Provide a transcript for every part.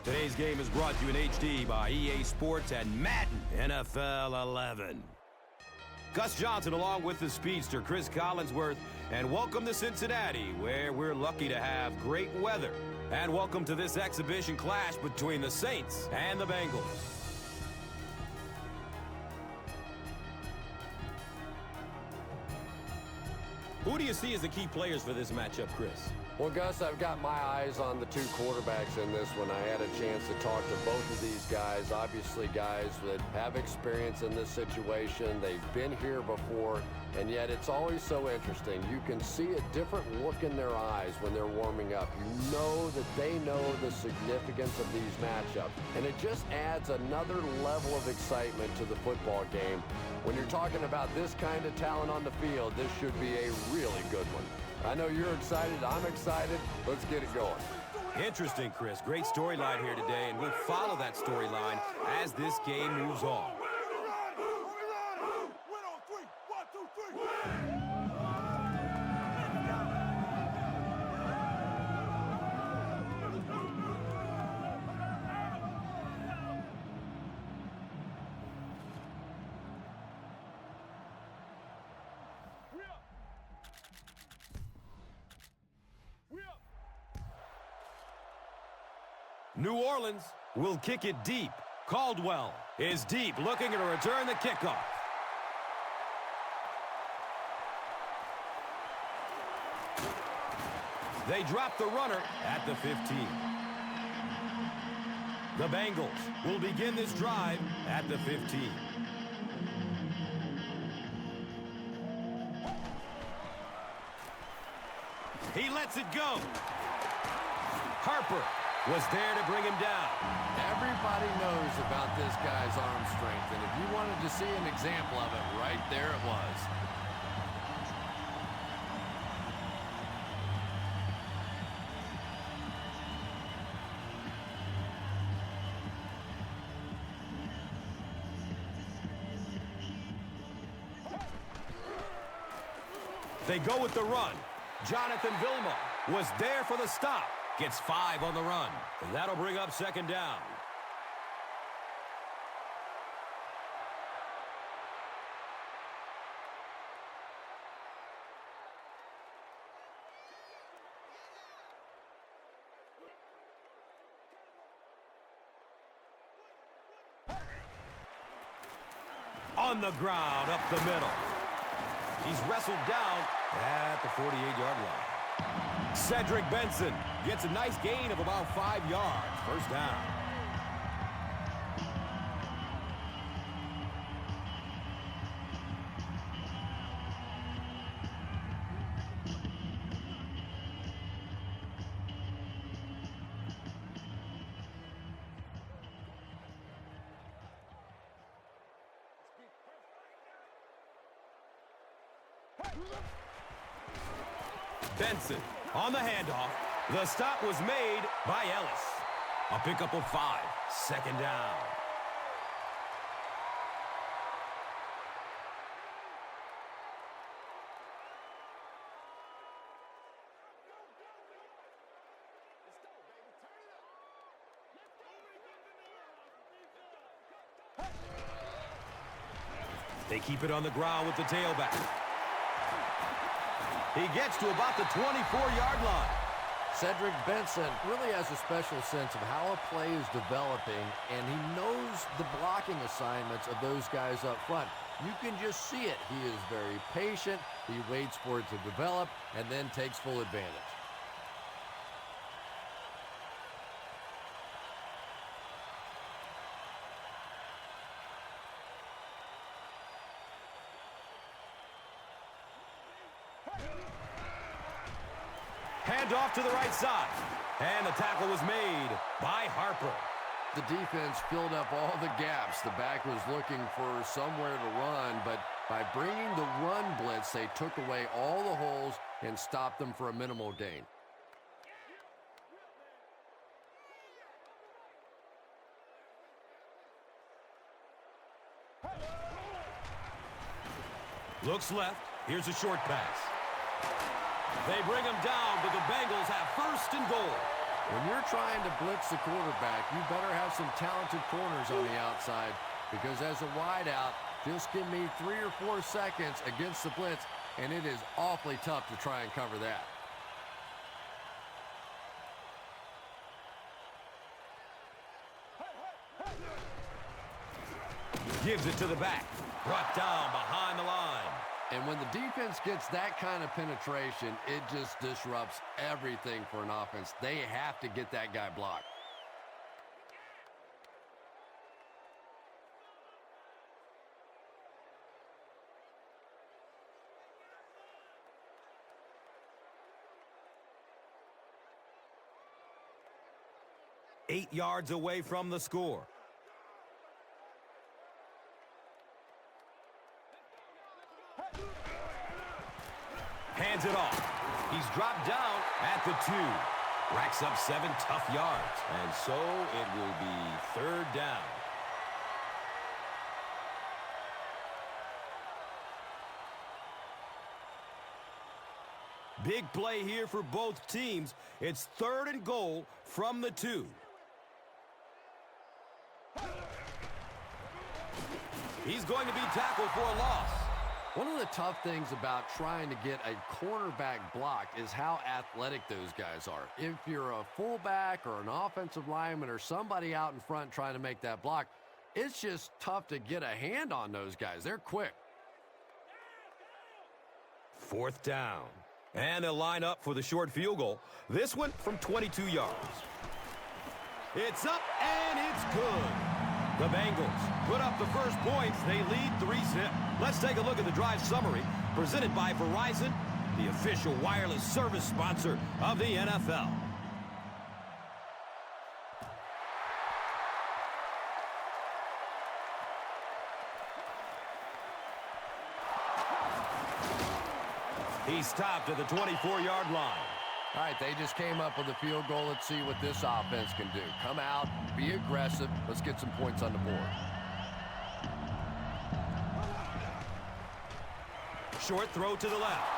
Today's game is brought to you in HD by EA Sports and Madden NFL 11. Gus Johnson along with the speedster Chris Collinsworth, and welcome to Cincinnati, where we're lucky to have great weather. And welcome to this exhibition clash between the Saints and the Bengals. Who do you see as the key players for this matchup, Chris? Well, Gus, I've got my eyes on the two quarterbacks in this one. I had a chance to talk to both of these guys, obviously guys that have experience in this situation. They've been here before, and yet it's always so interesting. You can see a different look in their eyes when they're warming up. You know that they know the significance of these matchups, and it just adds another level of excitement to the football game. When you're talking about this kind of talent on the field, this should be a really good one. I know you're excited. I'm excited. Let's get it going. Interesting, Chris. Great storyline here today, and we'll follow that storyline as this game moves on. New Orleans will kick it deep. Caldwell is deep, looking to return the kickoff. They drop the runner at the 15. The Bengals will begin this drive at the 15. He lets it go. Harper was there to bring him down. Everybody knows about this guy's arm strength, and if you wanted to see an example of it, right there it was. They go with the run. Jonathan Vilma was there for the stop. Gets 5 on the run. And that'll bring up second down. On the ground, up the middle. He's wrestled down at the 48-yard line. Cedric Benson gets a nice gain of about 5 yards. First down. Benson on the handoff. The stop was made by Ellis. A pickup of 5. Second down. They keep it on the ground with the tailback. He gets to about the 24-yard line. Cedric Benson really has a special sense of how a play is developing, and he knows the blocking assignments of those guys up front. You can just see it. He is very patient. He waits for it to develop and then takes full advantage. Hand off to the right side. And the tackle was made by Harper. The defense filled up all the gaps. The back was looking for somewhere to run, but by bringing the run blitz, they took away all the holes and stopped them for a minimal gain. Looks left. Here's a short pass. They bring him down, but the Bengals have first and goal. When you're trying to blitz the quarterback, you better have some talented corners on the outside, because as a wideout, just give me 3 or 4 seconds against the blitz, and it is awfully tough to try and cover that. Gives it to the back. Brought down behind the line. And when the defense gets that kind of penetration, it just disrupts everything for an offense. They have to get that guy blocked. Eight yards away from the score. Hands it off. He's dropped down at the 2. Racks up 7 tough yards. And so it will be 3rd down. Big play here for both teams. It's 3rd and goal from the 2. He's going to be tackled for a loss. One of the tough things about trying to get a cornerback block is how athletic those guys are. If you're a fullback or an offensive lineman or somebody out in front trying to make that block, it's just tough to get a hand on those guys. They're quick. 4th down. And they'll line up for the short field goal. This one from 22 yards. It's up and it's good. The Bengals put up the first points. They lead 3-zip. Let's take a look at the drive summary presented by Verizon, the official wireless service sponsor of the NFL. He stopped at the 24-yard line. All right, they just came up with a field goal. Let's see what this offense can do. Come out, be aggressive. Let's get some points on the board. Short throw to the left.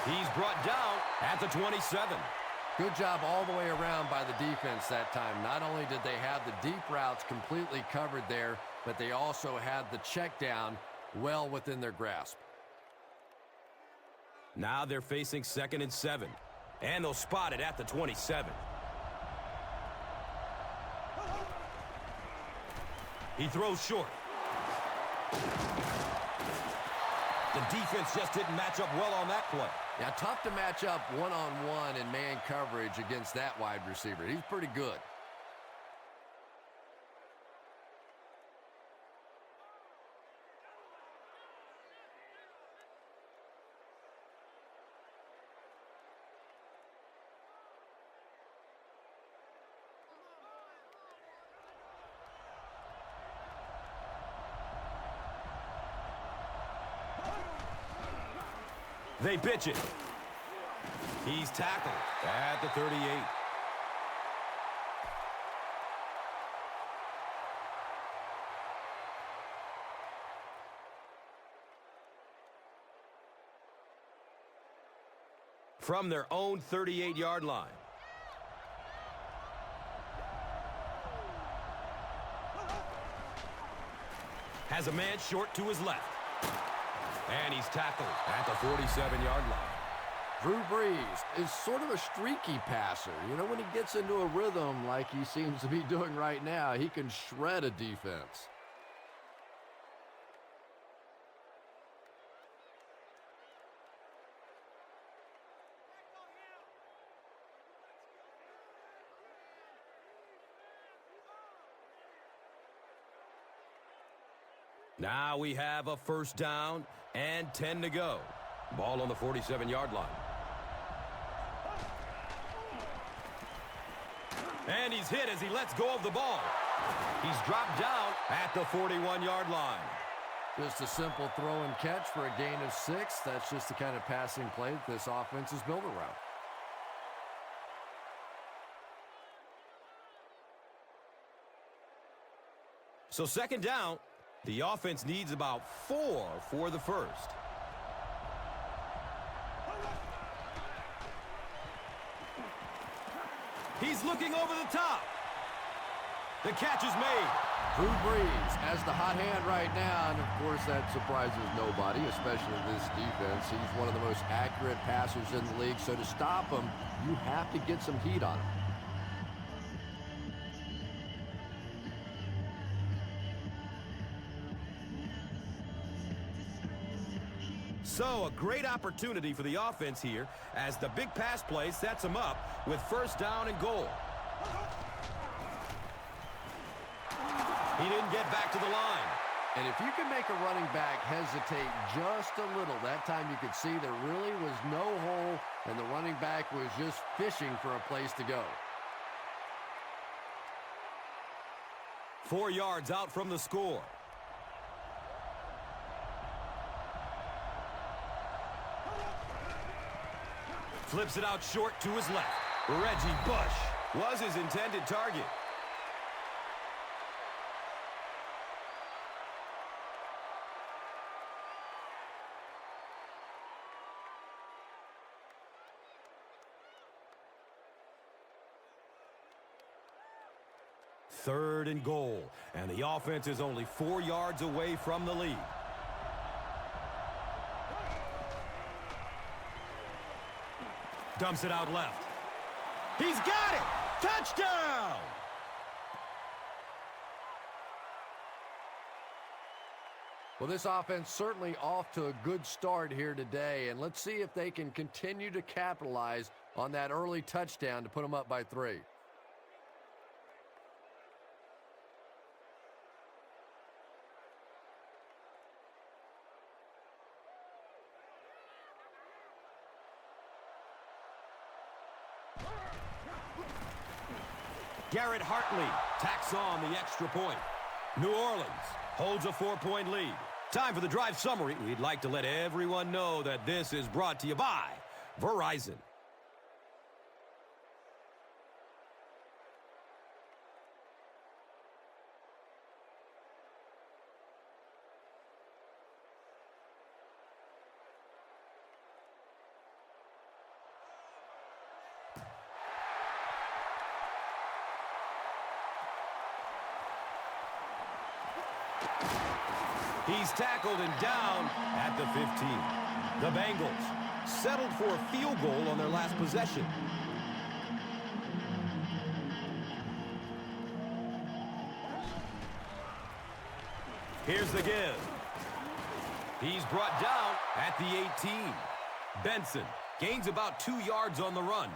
He's brought down at the 27. Good job all the way around by the defense that time. Not only did they have the deep routes completely covered there, but they also had the check down well within their grasp. Now they're facing 2nd and 7. And they'll spot it at the 27. He throws short. The defense just didn't match up well on that play. Yeah, tough to match up one-on-one in man coverage against that wide receiver. He's pretty good. They pitch it. He's tackled at the 38. From their own 38-yard line. Has a man short to his left. And he's tackled at the 47-yard line. Drew Brees is sort of a streaky passer. You know, when he gets into a rhythm like he seems to be doing right now, he can shred a defense. Now we have a 1st down and 10 to go. Ball on the 47-yard line. And he's hit as he lets go of the ball. He's dropped down at the 41-yard line. Just a simple throw and catch for a gain of 6. That's just the kind of passing play that this offense is built around. So 2nd down. The offense needs about 4 for the first. He's looking over the top. The catch is made. Drew Brees has the hot hand right now, and of course that surprises nobody, especially this defense. He's one of the most accurate passers in the league, so to stop him, you have to get some heat on him. So, a great opportunity for the offense here as the big pass play sets them up with first down and goal. He didn't get back to the line. And if you can make a running back hesitate just a little, that time you could see there really was no hole, and the running back was just fishing for a place to go. 4 yards out from the score. Flips it out short to his left. Reggie Bush was his intended target. Third and goal, and the offense is only 4 yards away from the lead. Dumps it out left. He's got it! Touchdown! Well, this offense certainly off to a good start here today, and let's see if they can continue to capitalize on that early touchdown to put them up by 3. Garrett Hartley tacks on the extra point. New Orleans holds a 4-point lead. Time for the drive summary. We'd like to let everyone know that this is brought to you by Verizon. He's tackled and down at the 15. The Bengals settled for a field goal on their last possession. Here's the give. He's brought down at the 18. Benson gains about 2 yards on the run.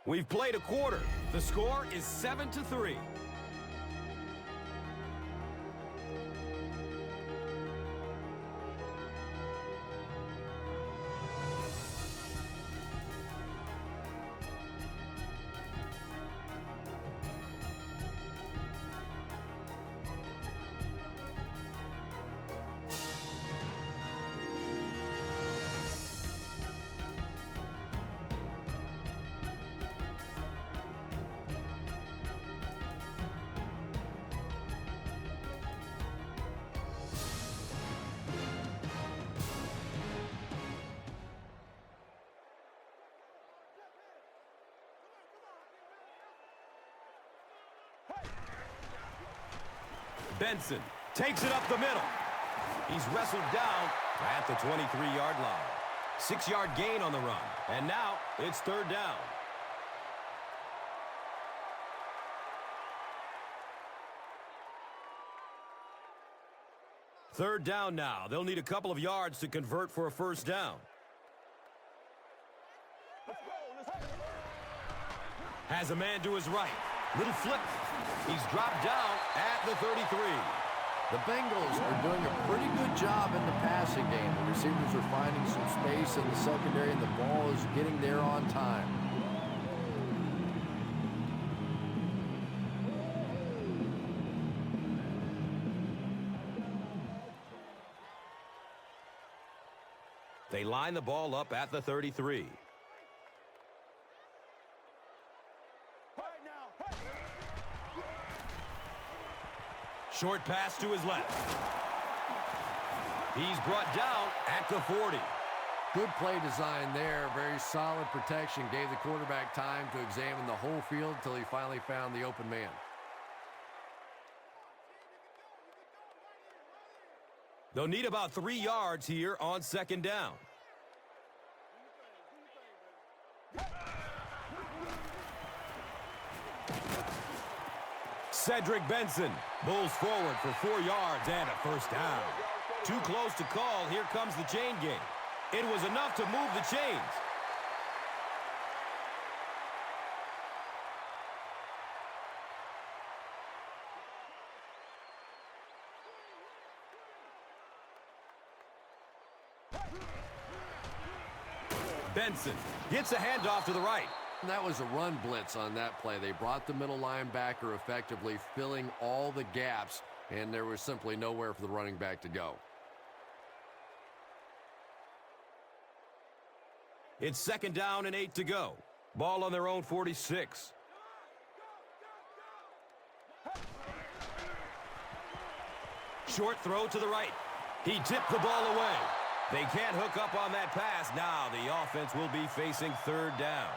We've played a quarter. The score is 7-3. Benson takes it up the middle. He's wrestled down at the 23-yard line. 6-yard gain on the run. And now it's third down. Third down now. They'll need a couple of yards to convert for a first down. Has a man to his right. Little flip. He's dropped down at the 33. The Bengals are doing a pretty good job in the passing game. The receivers are finding some space in the secondary, and the ball is getting there on time. They line the ball up at the 33. Short pass to his left. He's brought down at the 40. Good play design there. Very solid protection. Gave the quarterback time to examine the whole field until he finally found the open man. They'll need about 3 yards here on second down. Cedric Benson bulls forward for 4 yards and a first down. Too close to call. Here comes the chain game. It was enough to move the chains. Benson gets a handoff to the right. That was a run blitz on that play. They brought the middle linebacker effectively, filling all the gaps, and there was simply nowhere for the running back to go. It's second down and 8 to go. Ball on their own 46. Short throw to the right. He tipped the ball away. They can't hook up on that pass. Now the offense will be facing third down.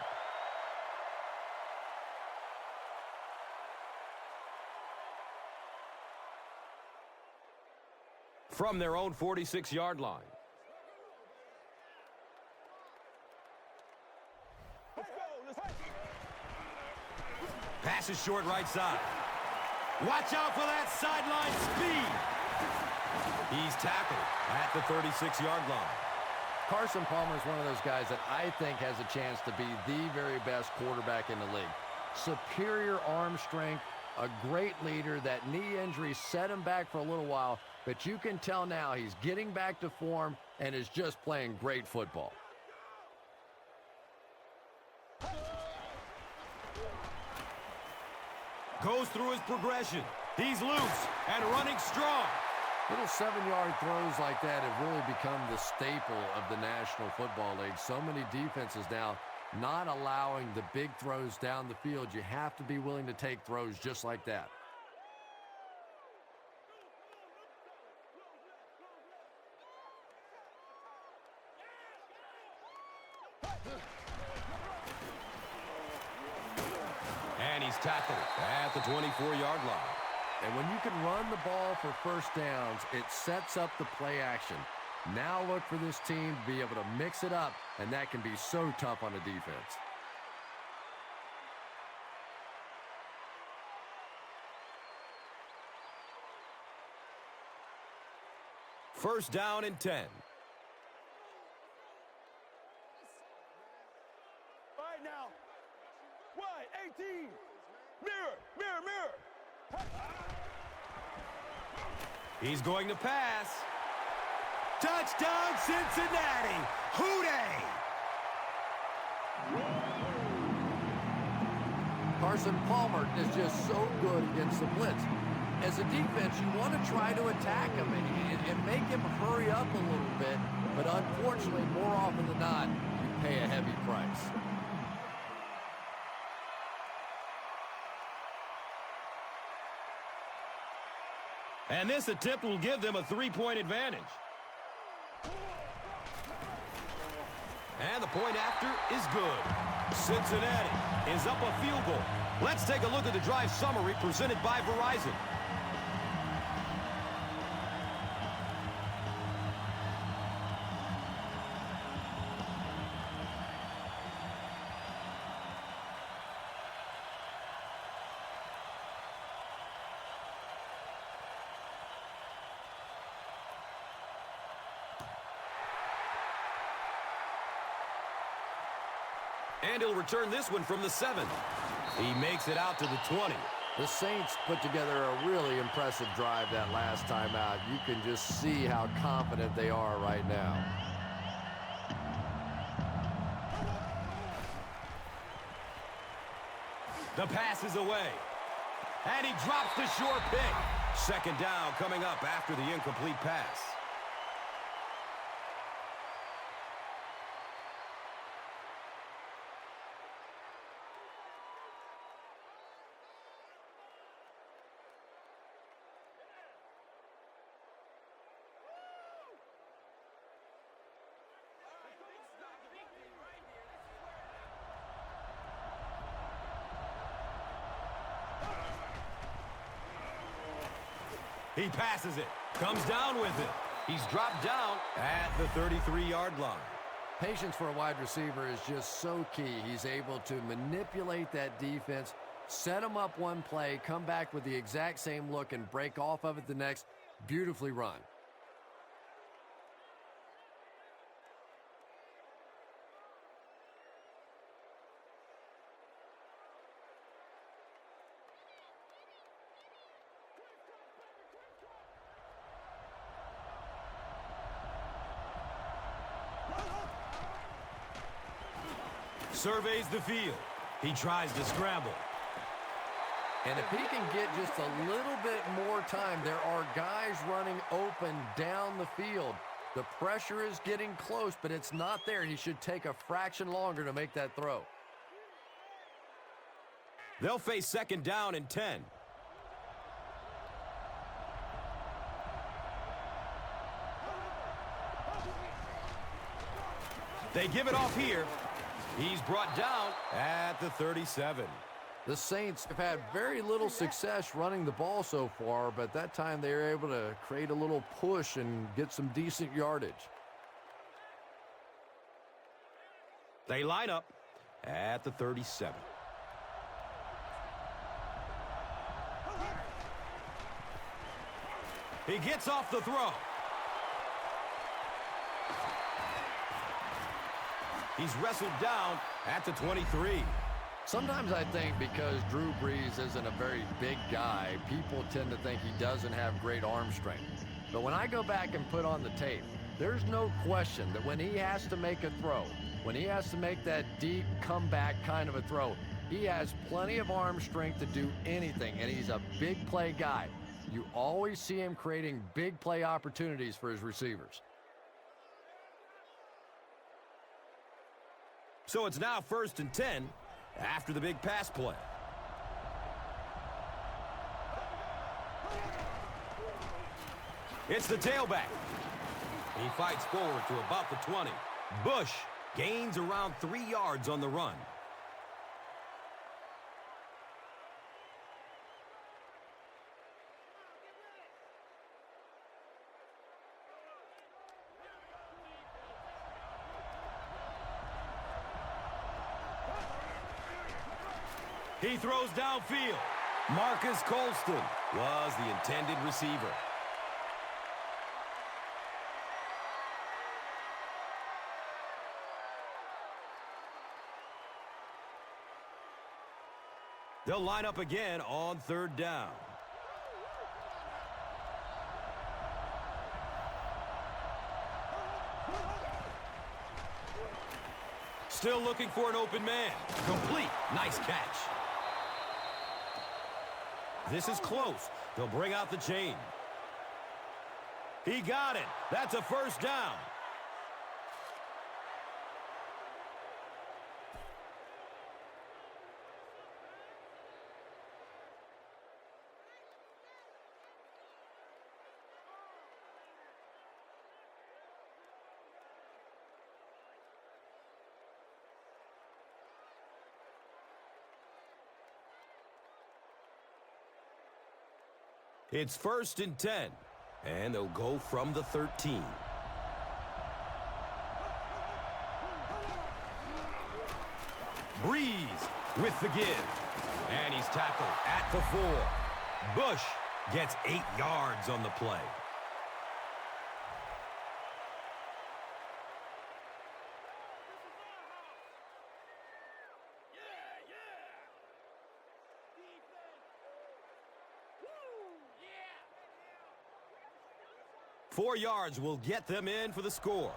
From their own 46-yard line. Pass is short right side. Watch out for that sideline speed. He's tackled at the 36-yard line. Carson Palmer is one of those guys that I think has a chance to be the very best quarterback in the league. Superior arm strength, a great leader. That knee injury set him back for a little while, but you can tell now he's getting back to form and is just playing great football. Goes through his progression. He's loose and running strong. Little 7-yard throws like that have really become the staple of the National Football League. So many defenses now not allowing the big throws down the field. You have to be willing to take throws just like that. And he's tackled at the 24-yard line. And when you can run the ball for first downs, it sets up the play action. Now look for this team to be able to mix it up, and that can be so tough on a defense. First down and 10. All right now. 18. Mirror, mirror, mirror. He's going to pass. Touchdown, Cincinnati. Hooday! Carson Palmer is just so good against the blitz. As a defense, you want to try to attack him and make him hurry up a little bit, but unfortunately, more often than not, you pay a heavy price. And this attempt will give them a 3-point advantage. And the point after is good. Cincinnati is up a field goal. Let's take a look at the drive summary presented by Verizon. And he'll return this one from the 7. He makes it out to the 20. The Saints put together a really impressive drive that last time out. You can just see how confident they are right now. The pass is away. And he drops the short pick. Second down coming up after the incomplete pass. He passes it. Comes down with it. He's dropped down at the 33-yard line. Patience for a wide receiver is just so key. He's able to manipulate that defense, set him up one play, come back with the exact same look, and break off of it the next. Beautifully run. Surveys the field. He tries to scramble. And if he can get just a little bit more time, there are guys running open down the field. The pressure is getting close, but it's not there. He should take a fraction longer to make that throw. They'll face second down and 10. They give it off here. He's brought down at the 37. The Saints have had very little success running the ball so far, but that time they were able to create a little push and get some decent yardage. They line up at the 37. He gets off the throw. He's wrestled down at the 23. Sometimes I think because Drew Brees isn't a very big guy, people tend to think he doesn't have great arm strength. But when I go back and put on the tape, there's no question that when he has to make a throw, when he has to make that deep comeback kind of a throw, he has plenty of arm strength to do anything, and he's a big play guy. You always see him creating big play opportunities for his receivers. So it's now 1st and 10 after the big pass play. It's the tailback. He fights forward to about the 20. Bush gains around 3 yards on the run. He throws downfield. Marcus Colston was the intended receiver. They'll line up again on 3rd down. Still looking for an open man. Complete. Nice catch. This is close. They'll bring out the chain. He got it. That's a 1st down. It's 1st and 10, and they'll go from the 13. Brees with the give, and he's tackled at the 4. Bush gets 8 yards on the play. Yeah, yeah. Defense. Woo. Yeah. 4 yards will get them in for the score.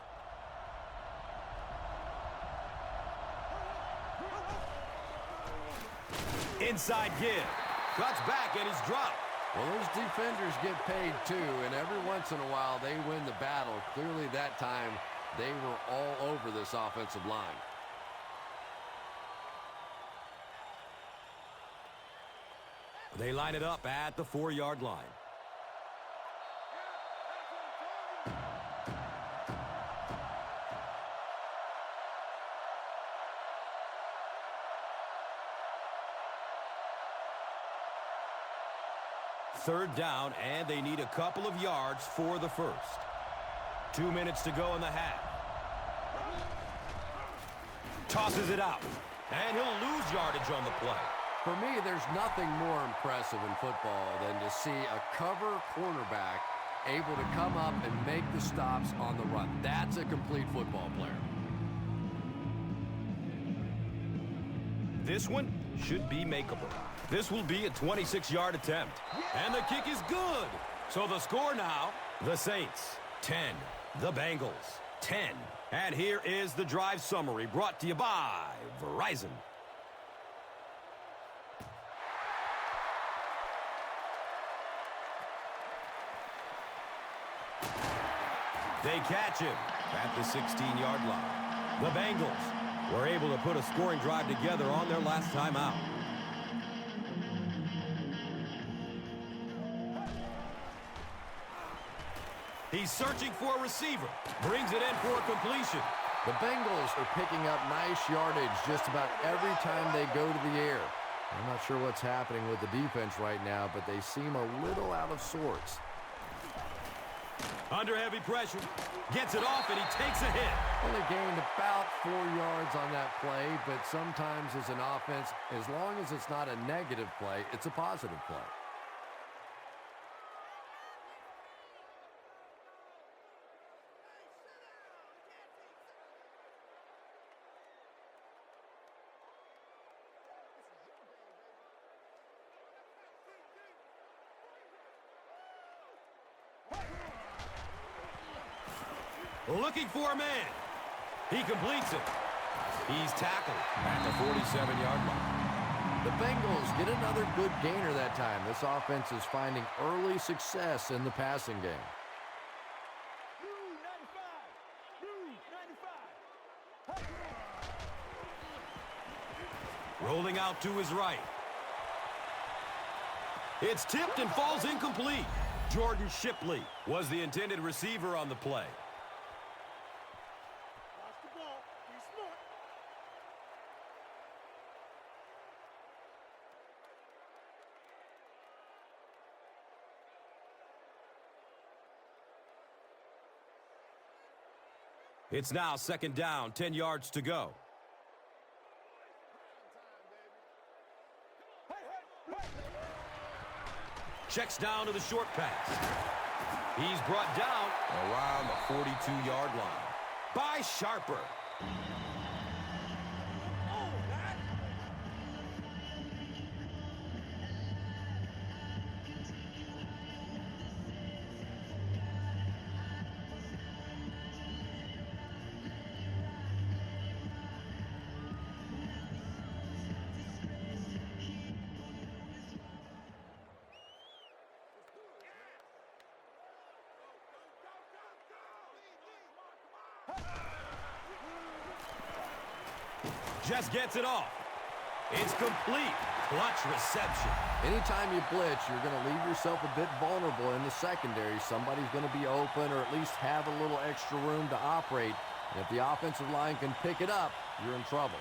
Inside give. Cuts back and he's dropped. Well, those defenders get paid too, and every once in a while they win the battle. Clearly that time they were all over this offensive line. They line it up at the 4-yard line. Third down, and they need a couple of yards for the first. 2 minutes to go in the half. Tosses it out, and he'll lose yardage on the play. For me, there's nothing more impressive in football than to see a cover cornerback able to come up and make the stops on the run. That's a complete football player. This one should be makeable. This will be a 26-yard attempt. And the kick is good. So the score now, the Saints 10, the Bengals 10. And here is the drive summary brought to you by Verizon. They catch him at the 16-yard line. The Bengals were able to put a scoring drive together on their last time out. He's searching for a receiver. Brings it in for a completion. The Bengals are picking up nice yardage just about every time they go to the air. I'm not sure what's happening with the defense right now, but they seem a little out of sorts. Under heavy pressure. Gets it off, and he takes a hit. Only gained about 4 yards on that play, but sometimes as an offense, as long as it's not a negative play, it's a positive play. Looking for a man. He completes it. He's tackled at the 47-yard line. The Bengals get another good gainer that time. This offense is finding early success in the passing game. Rolling out to his right. It's tipped and falls incomplete. Jordan Shipley was the intended receiver on the play. It's now second down, 10 yards to go. Checks down to the short pass. He's brought down around the 42-yard line by Sharper. Just gets it off. It's complete. Clutch reception. Anytime you blitz, you're going to leave yourself a bit vulnerable in the secondary. Somebody's going to be open or at least have a little extra room to operate. And if the offensive line can pick it up, you're in trouble.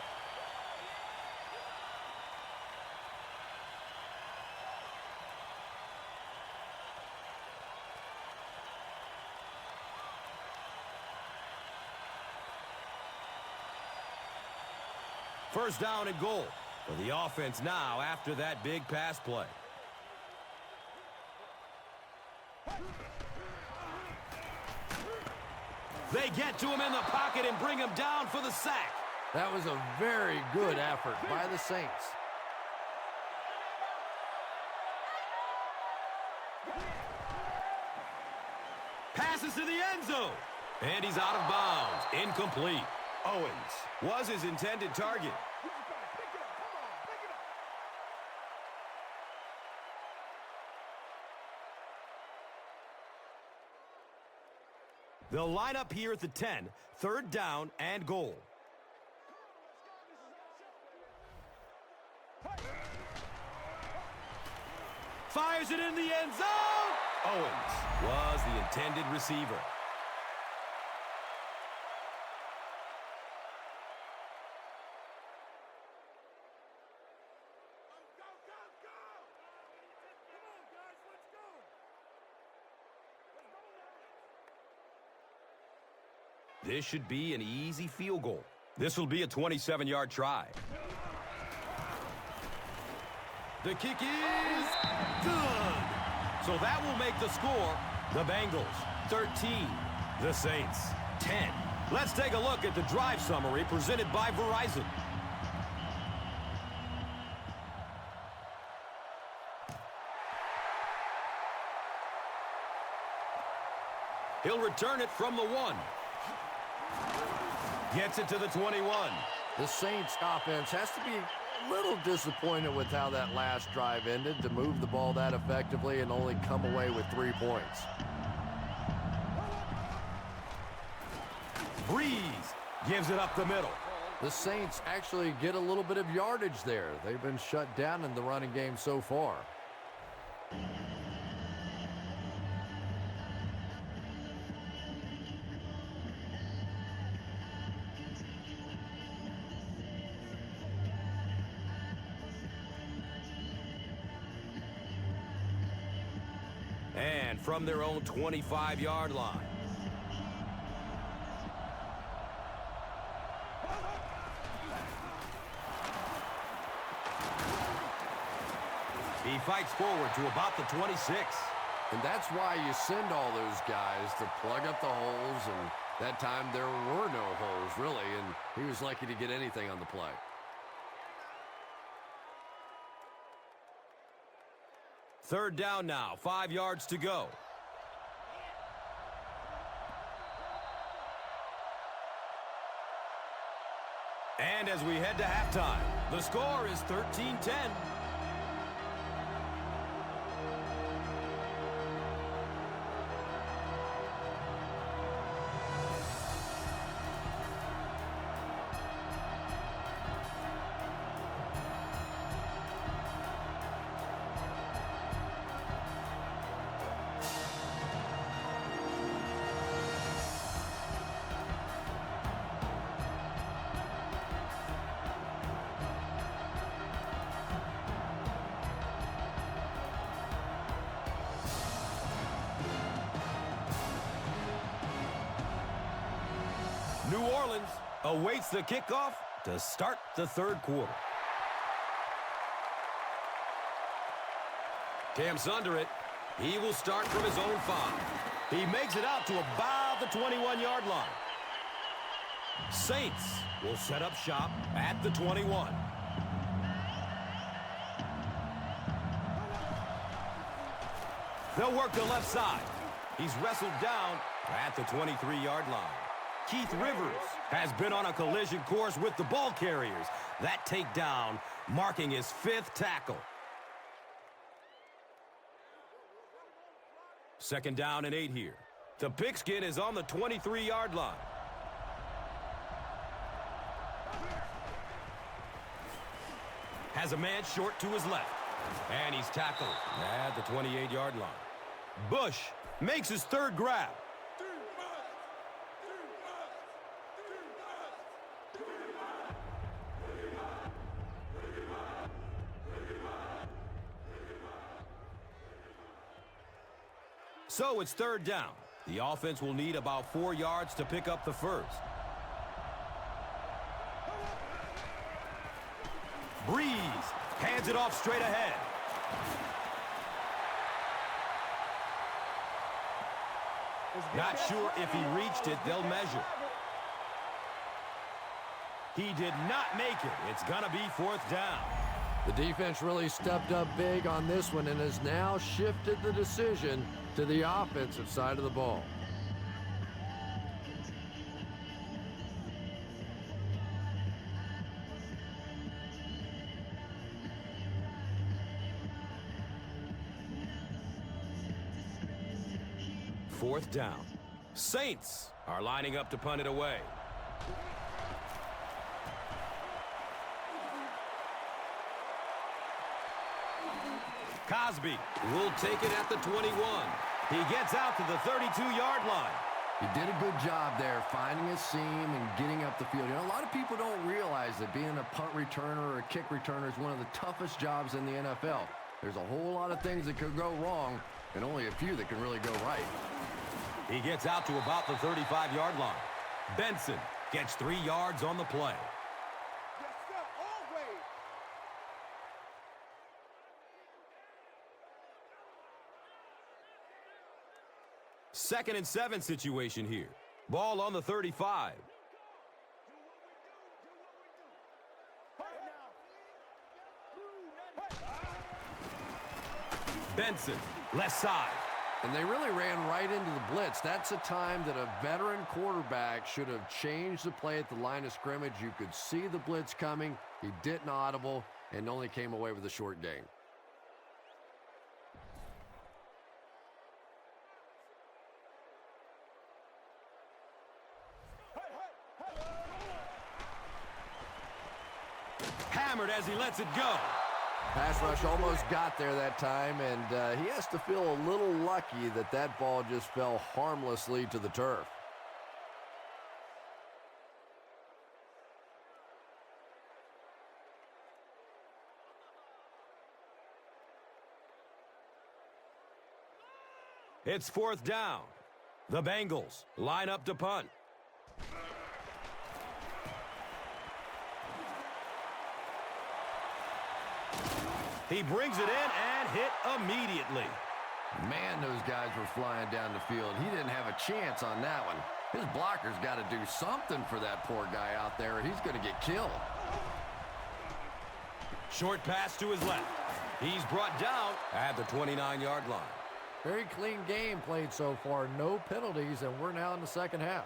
First down and goal for the offense now after that big pass play. They get to him in the pocket and bring him down for the sack. That was a very good effort by the Saints. Passes to the end zone. And he's out of bounds. Incomplete. Owens was his intended target. They'll line up here at the 10, third down and goal. Fires it in the end zone. Owens was the intended receiver. This should be an easy field goal. This will be a 27-yard try. The kick is good. So that will make the score the Bengals 13, the Saints 10. Let's take a look at the drive summary presented by Verizon. He'll return it from the 1. Gets it to the 21. The Saints offense has to be a little disappointed with how that last drive ended to move the ball that effectively and only come away with 3 points. Brees gives it up the middle. The Saints actually get a little bit of yardage there. They've been shut down in the running game so far. And from their own 25-yard line. He fights forward to about the 26. And that's why you send all those guys to plug up the holes, and that time there were no holes, really, and he was lucky to get anything on the play. Third down now, 5 yards to go. And as we head to halftime, the score is 13-10. New Orleans awaits the kickoff to start the third quarter. Camps under it. He will start from his own 5. He makes it out to about the 21-yard line. Saints will set up shop at the 21. They'll work the left side. He's wrestled down at the 23-yard line. Keith Rivers has been on a collision course with the ball carriers. That takedown marking his 5th tackle. Second down and 8 here. The pigskin is on the 23-yard line. Has a man short to his left. And he's tackled at the 28-yard line. Bush makes his 3rd grab. So it's 3rd down. The offense will need about 4 yards to pick up the first. Brees hands it off straight ahead. Not sure if he reached it. They'll measure. He did not make it. It's going to be 4th down. The defense really stepped up big on this one and has now shifted the decision to the offensive side of the ball. Fourth down. Saints are lining up to punt it away. Cosby will take it at the 21. He gets out to the 32-yard line. He did a good job there finding a seam and getting up the field. You know, a lot of people don't realize that being a punt returner or a kick returner is one of the toughest jobs in the NFL. There's a whole lot of things that could go wrong and only a few that can really go right. He gets out to about the 35-yard line. Benson gets 3 yards on the play. Yes, sir. Always. Second and 7 situation here. Ball on the 35. Benson, left side. And they really ran right into the blitz. That's a time that a veteran quarterback should have changed the play at the line of scrimmage. You could see the blitz coming. He didn't audible and only came away with a short gain. Hammered as he lets it go. Pass rush almost got there that time, and he has to feel a little lucky that that ball just fell harmlessly to the turf. It's 4th down. The Bengals line up to punt. He brings it in and hit immediately. Man, those guys were flying down the field. He didn't have a chance on that one. His blocker's got to do something for that poor guy out there, or he's going to get killed. Short pass to his left. He's brought down at the 29-yard line. Very clean game played so far. No penalties, and we're now in the second half.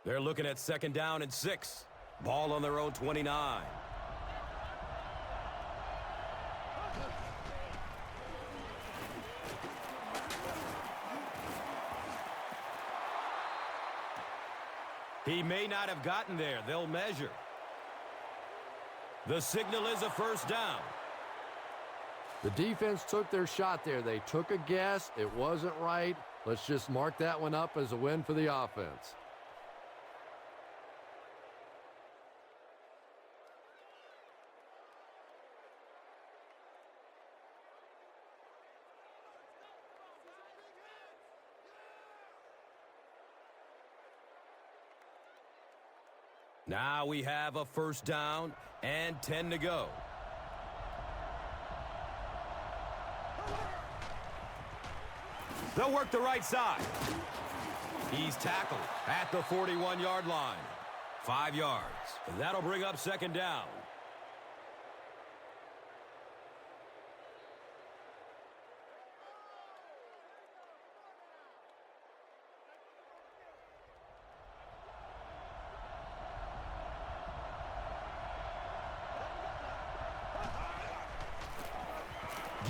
They're looking at 2nd down and 6. Ball on their own 29. He may not have gotten there. They'll measure. The signal is a 1st down. The defense took their shot there. They took a guess. It wasn't right. Let's just mark that one up as a win for the offense. Now we have a 1st down and 10 to go. They'll work the right side. He's tackled at the 41-yard line. 5 yards. That'll bring up 2nd down.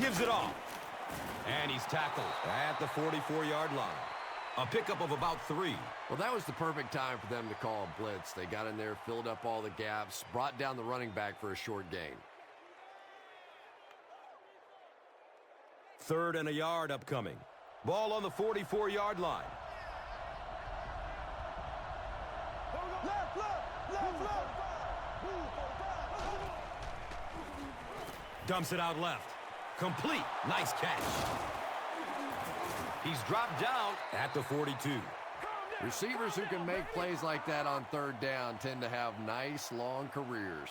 Gives it off. And he's tackled at the 44-yard line. A pickup of about 3. Well, that was the perfect time for them to call a blitz. They got in there, filled up all the gaps, brought down the running back for a short gain. 3rd and a yard upcoming. Ball on the 44-yard line. Dumps it out left. Complete. Nice catch. He's dropped down at the 42. Receivers who can make plays like that on 3rd down tend to have nice, long careers.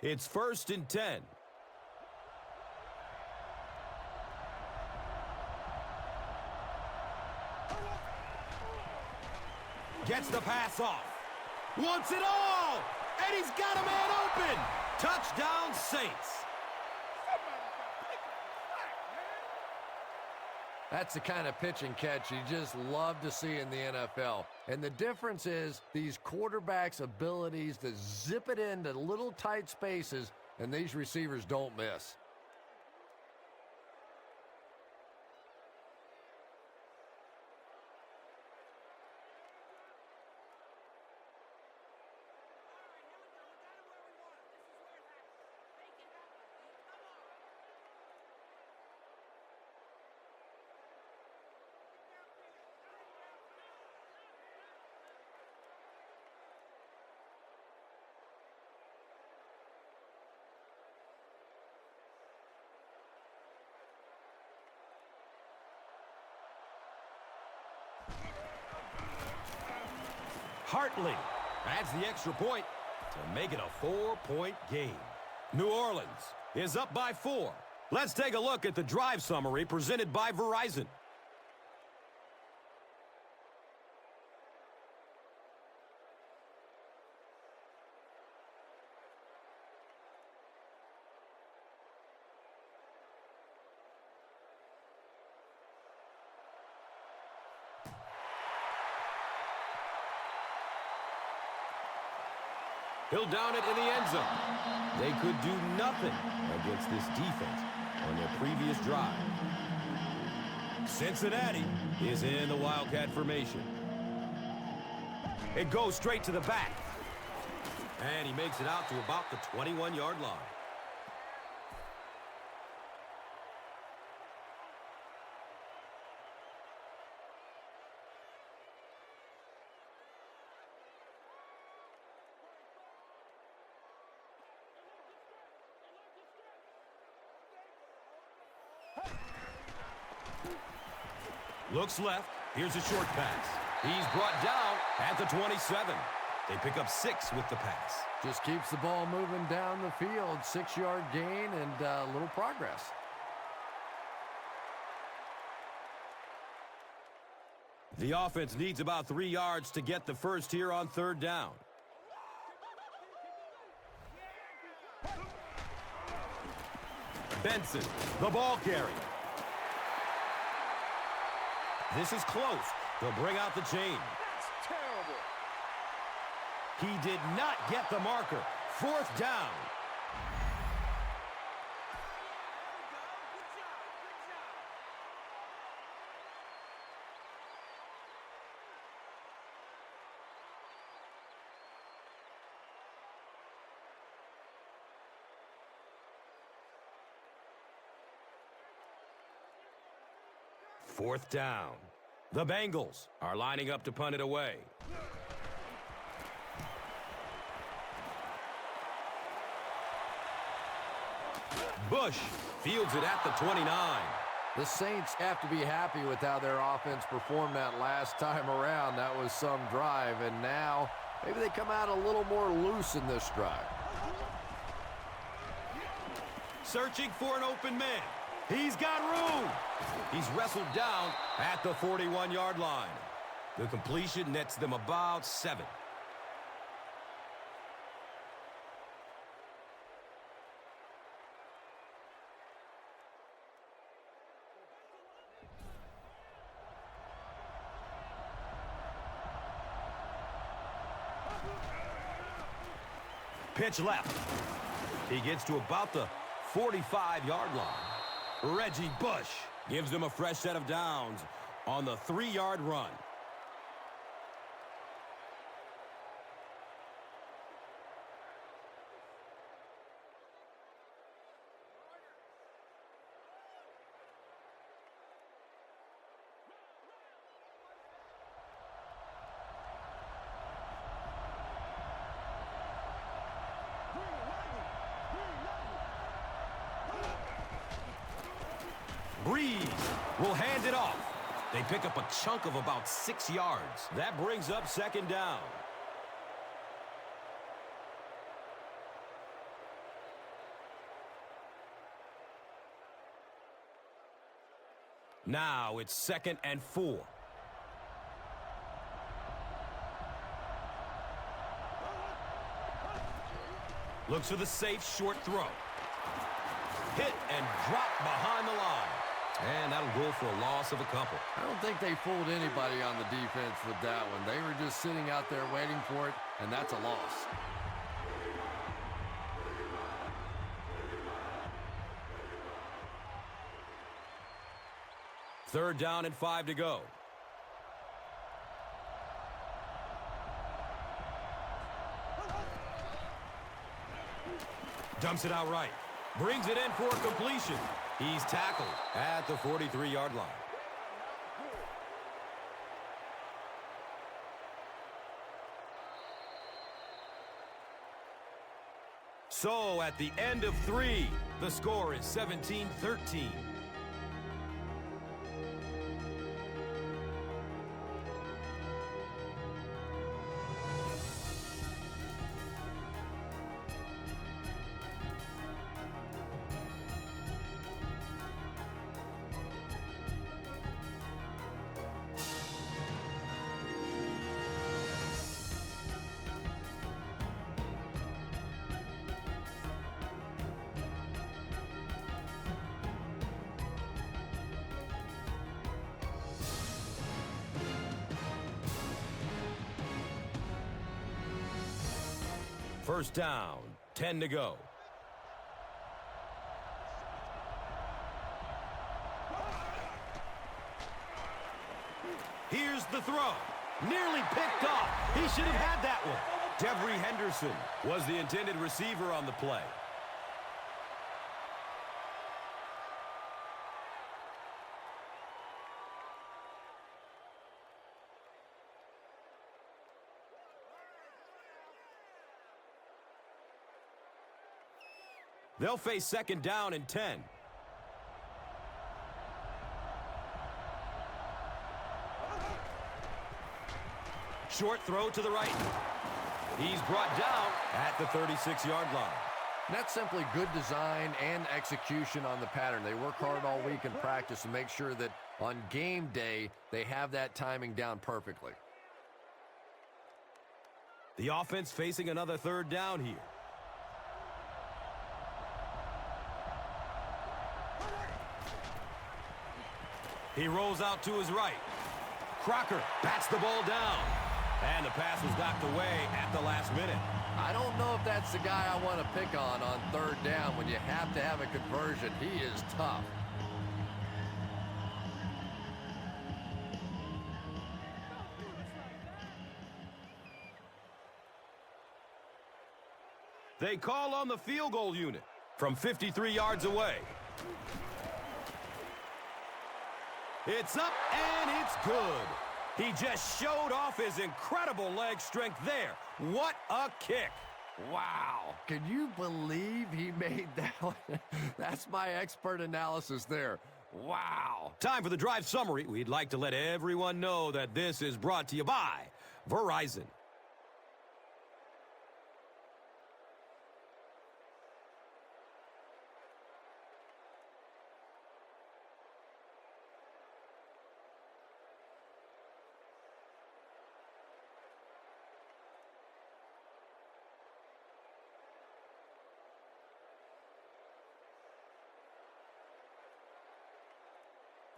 It's 1st and 10. Gets the pass off. Wants it all. And he's got a man open. Touchdown, Saints. That's the kind of pitch and catch you just love to see in the NFL. And the difference is these quarterbacks' abilities to zip it into little tight spaces, and these receivers don't miss. Hartley adds the extra point to make it a 4-point game. New Orleans is up by 4. Let's take a look at the drive summary presented by Verizon. He'll down it in the end zone. They could do nothing against this defense on their previous drive. Cincinnati is in the Wildcat formation. It goes straight to the back. And he makes it out to about the 21-yard line. Looks left. Here's a short pass. He's brought down at the 27. They pick up 6 with the pass. Just keeps the ball moving down the field. 6-yard gain and a little progress. The offense needs about 3 yards to get the first here on 3rd down. Benson, the ball carrier. This is close. They'll bring out the chain. That's terrible. He did not get the marker. 4th down. Fourth down. The Bengals are lining up to punt it away. Bush fields it at the 29. The Saints have to be happy with how their offense performed that last time around. That was some drive, and now maybe they come out a little more loose in this drive. Searching for an open man. He's got room. He's wrestled down at the 41-yard line. The completion nets them about 7. Pitch left. He gets to about the 45-yard line. Reggie Bush gives them a fresh set of downs on the 3-yard run. Brees will hand it off. They pick up a chunk of about 6 yards. That brings up 2nd down. Now it's 2nd and 4. Looks for the safe short throw. Hit and drop behind the line. And that'll go for a loss of a couple. I don't think they fooled anybody on the defense with that one. They were just sitting out there waiting for it, and that's a loss. Third down and 5 to go. Dumps it out right. Brings it in for a completion. He's tackled at the 43-yard line. So at the end of 3, the score is 17-13. First down, 10 to go. Here's the throw. Nearly picked off. He should have had that one. Devery Henderson was the intended receiver on the play. They'll face second down and 10. Short throw to the right. He's brought down at the 36-yard line. That's simply good design and execution on the pattern. They work hard all week in practice to make sure that on game day, they have that timing down perfectly. The offense facing another third down here. He rolls out to his right. Crocker bats the ball down. And the pass was knocked away at the last minute. I don't know if that's the guy I want to pick on third down when you have to have a conversion. He is tough. They call on the field goal unit from 53 yards away. It's up and it's good. He just showed off his incredible leg strength there. What a kick. Wow. Can you believe he made that one? That's my expert analysis there. Wow. Time for the drive summary. We'd like to let everyone know that this is brought to you by Verizon.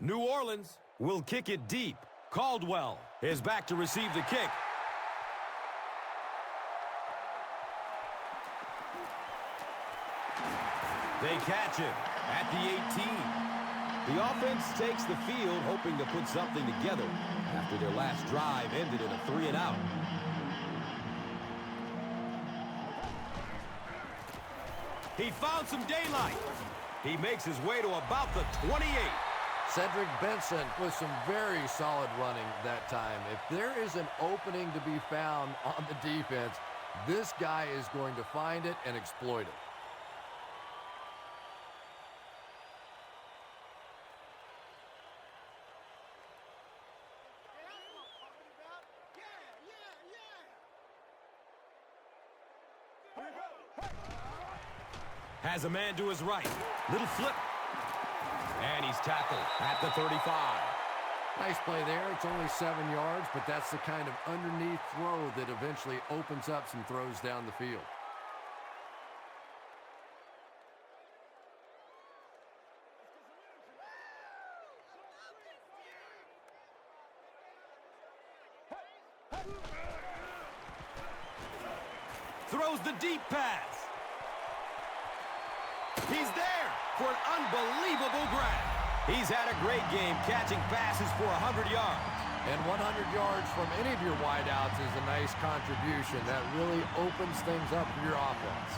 New Orleans will kick it deep. Caldwell is back to receive the kick. They catch him at the 18. The offense takes the field, hoping to put something together after their last drive ended in a 3-and-out. He found some daylight. He makes his way to about the 28. Cedric Benson with some very solid running that time. If there is an opening to be found on the defense, this guy is going to find it and exploit it. Has a man to his right. Little flip. And he's tackled at the 35. Nice play there. It's only 7 yards, but that's the kind of underneath throw that eventually opens up some throws down the field. Throws the deep pass. He's there for an unbelievable grab. He's had a great game catching passes for 100 yards. And 100 yards from any of your wideouts is a nice contribution. That really opens things up for your offense.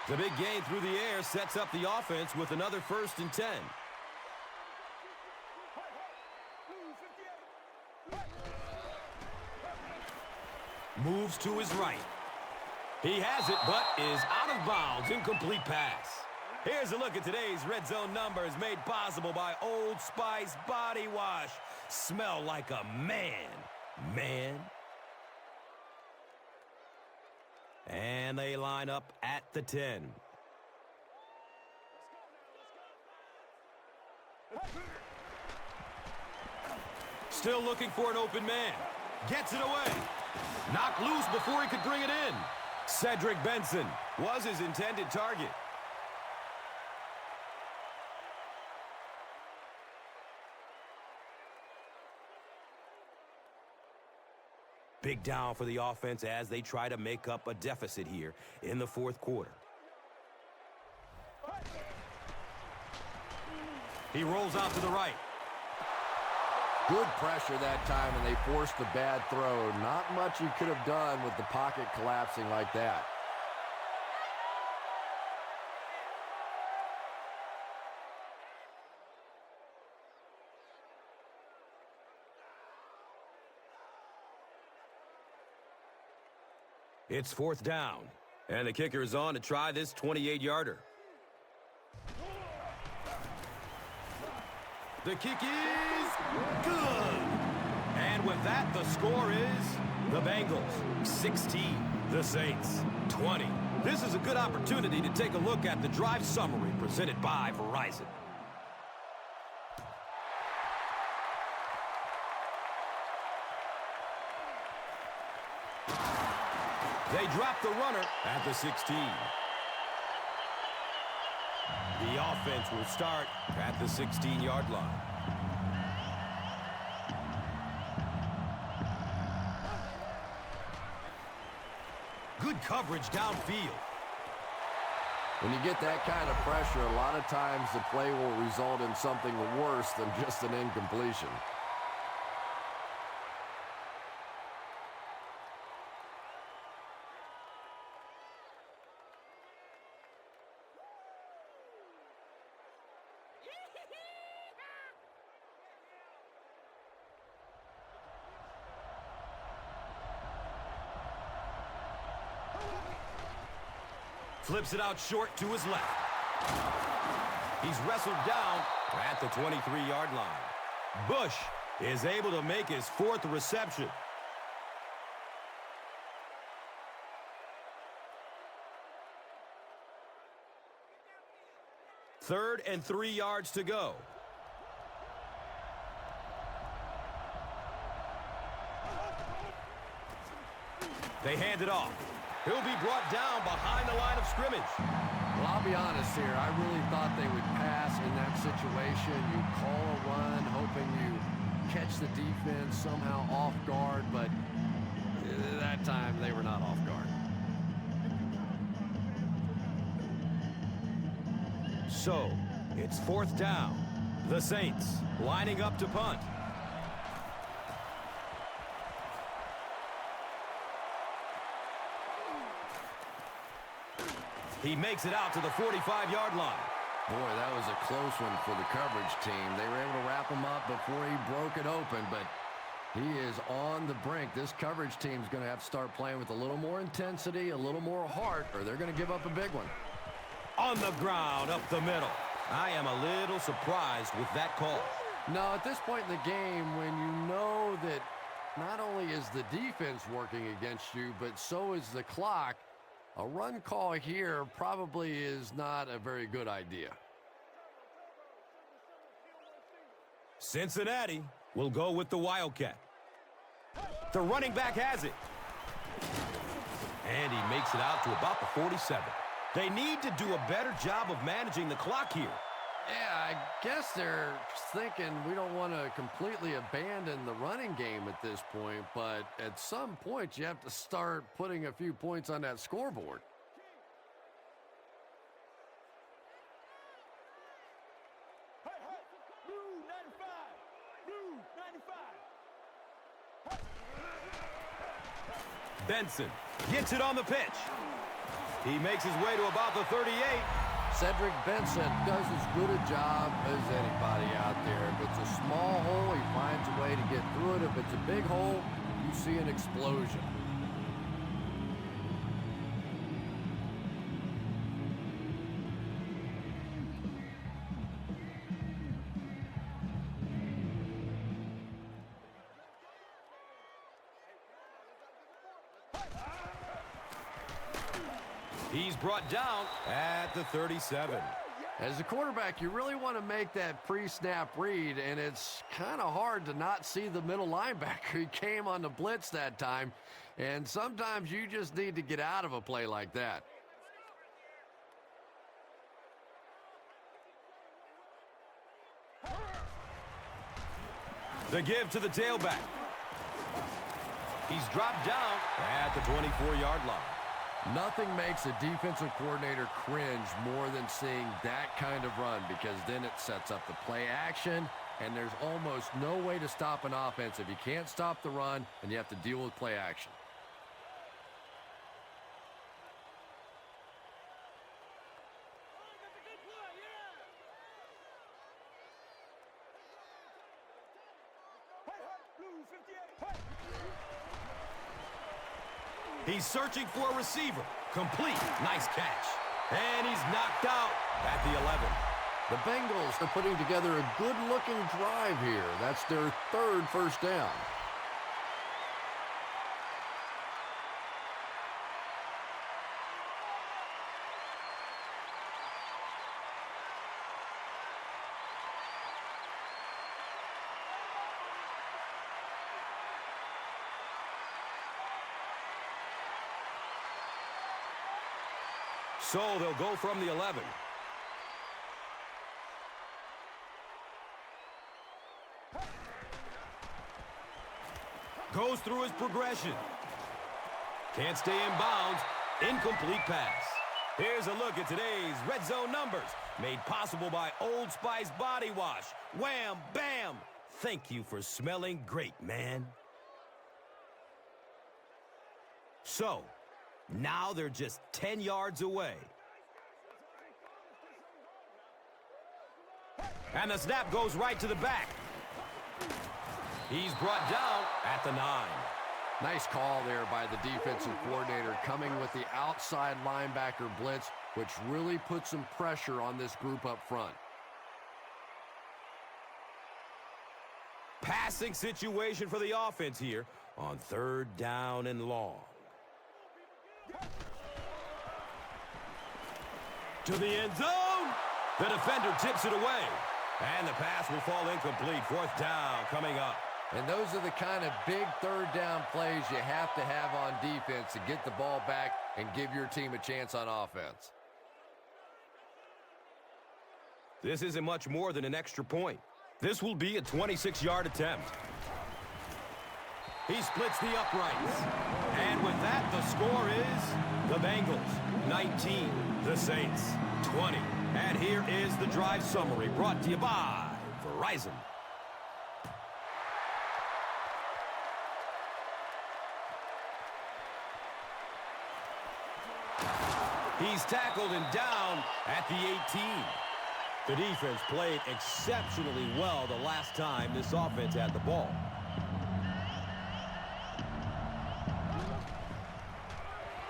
The big gain through the air sets up the offense with another 1st and 10. Moves to his right. He has it, but is out of bounds. Incomplete pass. Here's a look at today's red zone numbers made possible by Old Spice Body Wash. Smell like a man. Man. And they line up at the 10. Still looking for an open man. Gets it away. Knocked loose before he could bring it in. Cedric Benson was his intended target. Big down for the offense as they try to make up a deficit here in the fourth quarter. He rolls out to the right. Good pressure that time, and they forced the bad throw. Not much he could have done with the pocket collapsing like that. It's fourth down, and the kicker is on to try this 28-yarder. The kick is good. And with that, the score is the Bengals 16, the Saints 20. This is a good opportunity to take a look at the drive summary presented by Verizon. They drop the runner at the 16. The offense will start at the 16-yard line. Good coverage downfield. When you get that kind of pressure, a lot of times the play will result in something worse than just an incompletion. Flips it out short to his left. He's wrestled down at the 23-yard line. Bush is able to make his fourth reception. Third and 3 yards to go. They hand it off. He'll be brought down behind the line of scrimmage. Well, I'll be honest here. I really thought they would pass in that situation. You call a run, hoping you catch the defense somehow off guard, but that time they were not off guard. So, it's fourth down. The Saints lining up to punt. He makes it out to the 45-yard line. Boy, that was a close one for the coverage team. They were able to wrap him up before he broke it open, but he is on the brink. This coverage team is going to have to start playing with a little more intensity, a little more heart, or they're going to give up a big one. On the ground, up the middle. I am a little surprised with that call. No, at this point in the game, when you know that not only is the defense working against you, but so is the clock, a run call here probably is not a very good idea. Cincinnati will go with the Wildcat. The running back has it. And he makes it out to about the 47. They need to do a better job of managing the clock here. Yeah, I guess they're thinking we don't want to completely abandon the running game at this point, but at some point you have to start putting a few points on that scoreboard. Benson gets it on the pitch. He makes his way to about the 38. Cedric Benson does as good a job as anybody out there. If it's a small hole, he finds a way to get through it. If it's a big hole, you see an explosion. He's brought down at the 37. As a quarterback, you really want to make that pre-snap read, and it's kind of hard to not see the middle linebacker. He came on the blitz that time, and sometimes you just need to get out of a play like that. The give to the tailback. He's dropped down at the 24-yard line. Nothing makes a defensive coordinator cringe more than seeing that kind of run, because then it sets up the play action, and there's almost no way to stop an offense if you can't stop the run and you have to deal with play action. He's searching for a receiver. Complete. Nice catch. And he's knocked out at the 11. The Bengals are putting together a good-looking drive here. That's their third first down. So they'll go from the 11. Goes through his progression. Can't stay in bounds. Incomplete pass. Here's a look at today's red zone numbers, made possible by Old Spice Body Wash. Wham, bam. Thank you for smelling great, man. So, now they're just 10 yards away. And the snap goes right to the back. He's brought down at the 9. Nice call there by the defensive coordinator, coming with the outside linebacker blitz, which really put some pressure on this group up front. Passing situation for the offense here on 3rd down and long. To the end zone. The defender tips it away. And the pass will fall incomplete. 4th down coming up. And those are the kind of big 3rd down plays you have to have on defense to get the ball back and give your team a chance on offense. This isn't much more than an extra point. This will be a 26-yard attempt. He splits the uprights. And with that, the score is the Bengals 19, the Saints 20. And here is the drive summary brought to you by Verizon. He's tackled and down at the 18. The defense played exceptionally well the last time this offense had the ball.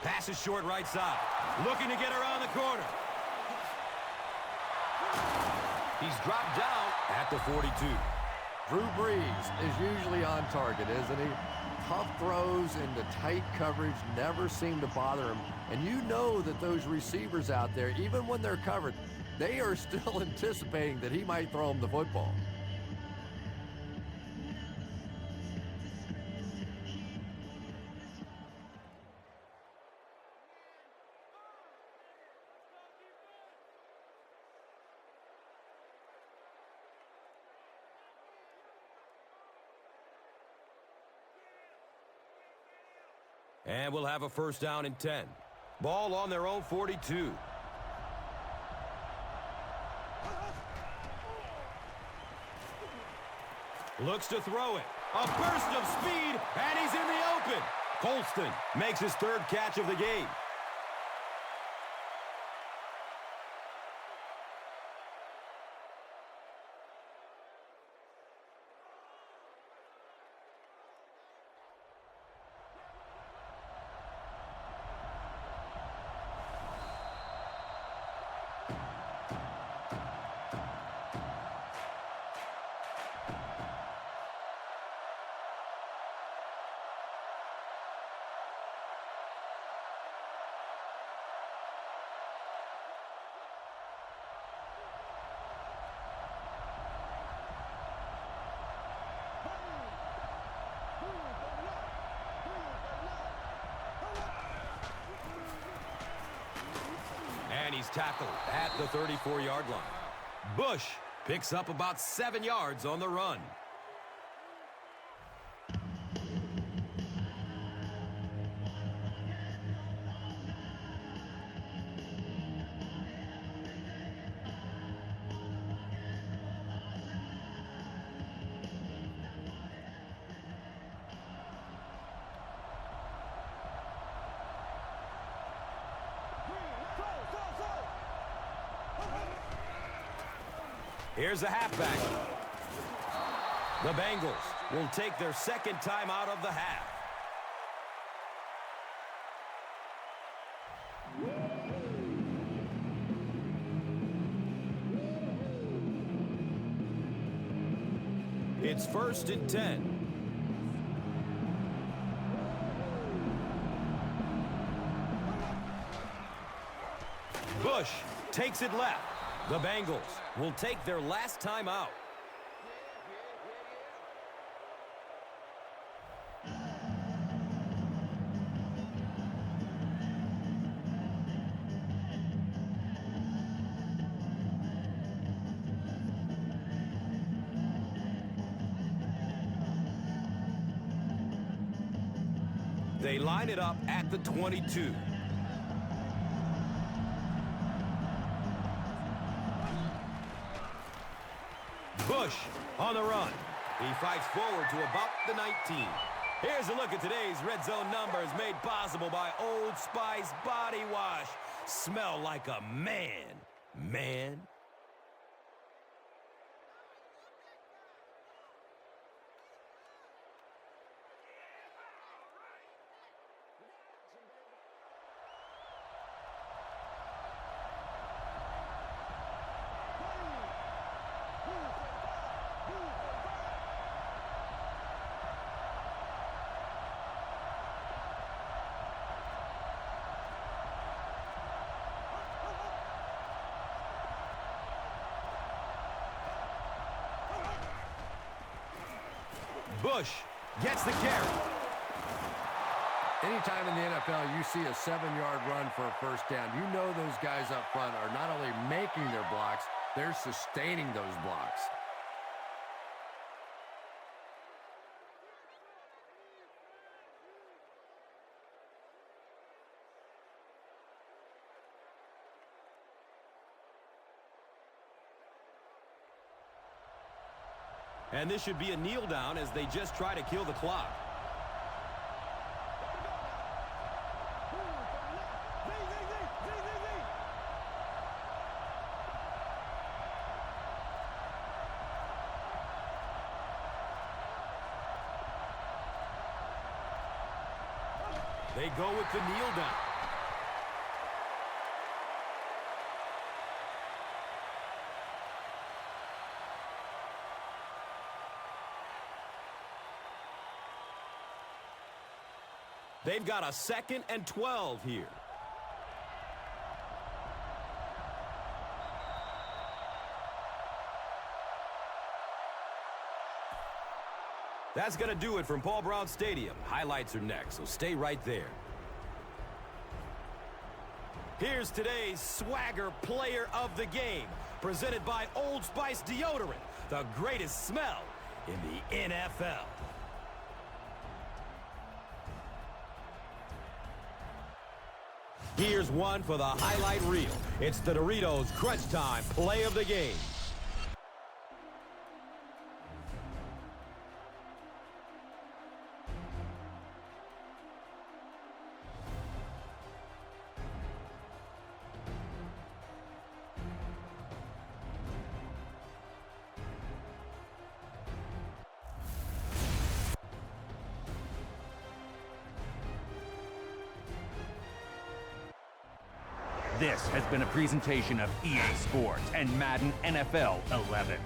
Pass is short right side. Looking to get around the corner. He's dropped down at the 42. Drew Brees is usually on target, isn't he? Tough throws into tight coverage never seem to bother him. And you know that those receivers out there, even when they're covered, they are still anticipating that he might throw them the football. And we'll have a 1st down and 10. Ball on their own 42. Looks to throw it. A burst of speed, and he's in the open. Colston makes his 3rd catch of the game. tackle at the 34-yard line. Bush picks up about 7 yards on the run. Here's the halfback. The Bengals will take their second time out of the half. It's 1st and 10. Bush takes it left. The Bengals will take their last time out. They line it up at the 22. Bush on the run. He fights forward to about the 19. Here's a look at today's red zone numbers made possible by Old Spice Body Wash. Smell like a man. Man. Bush gets the carry. Anytime in the NFL you see a 7-yard run for a first down, you know those guys up front are not only making their blocks, they're sustaining those blocks. And this should be a kneel down as they just try to kill the clock. They go with the kneel down. They've got a 2nd and 12 here. That's going to do it from Paul Brown Stadium. Highlights are next, so stay right there. Here's today's Swagger Player of the Game, presented by Old Spice Deodorant, the greatest smell in the NFL. Here's one for the highlight reel. It's the Doritos Crunch Time Play of the Game. This has been a presentation of EA Sports and Madden NFL 11.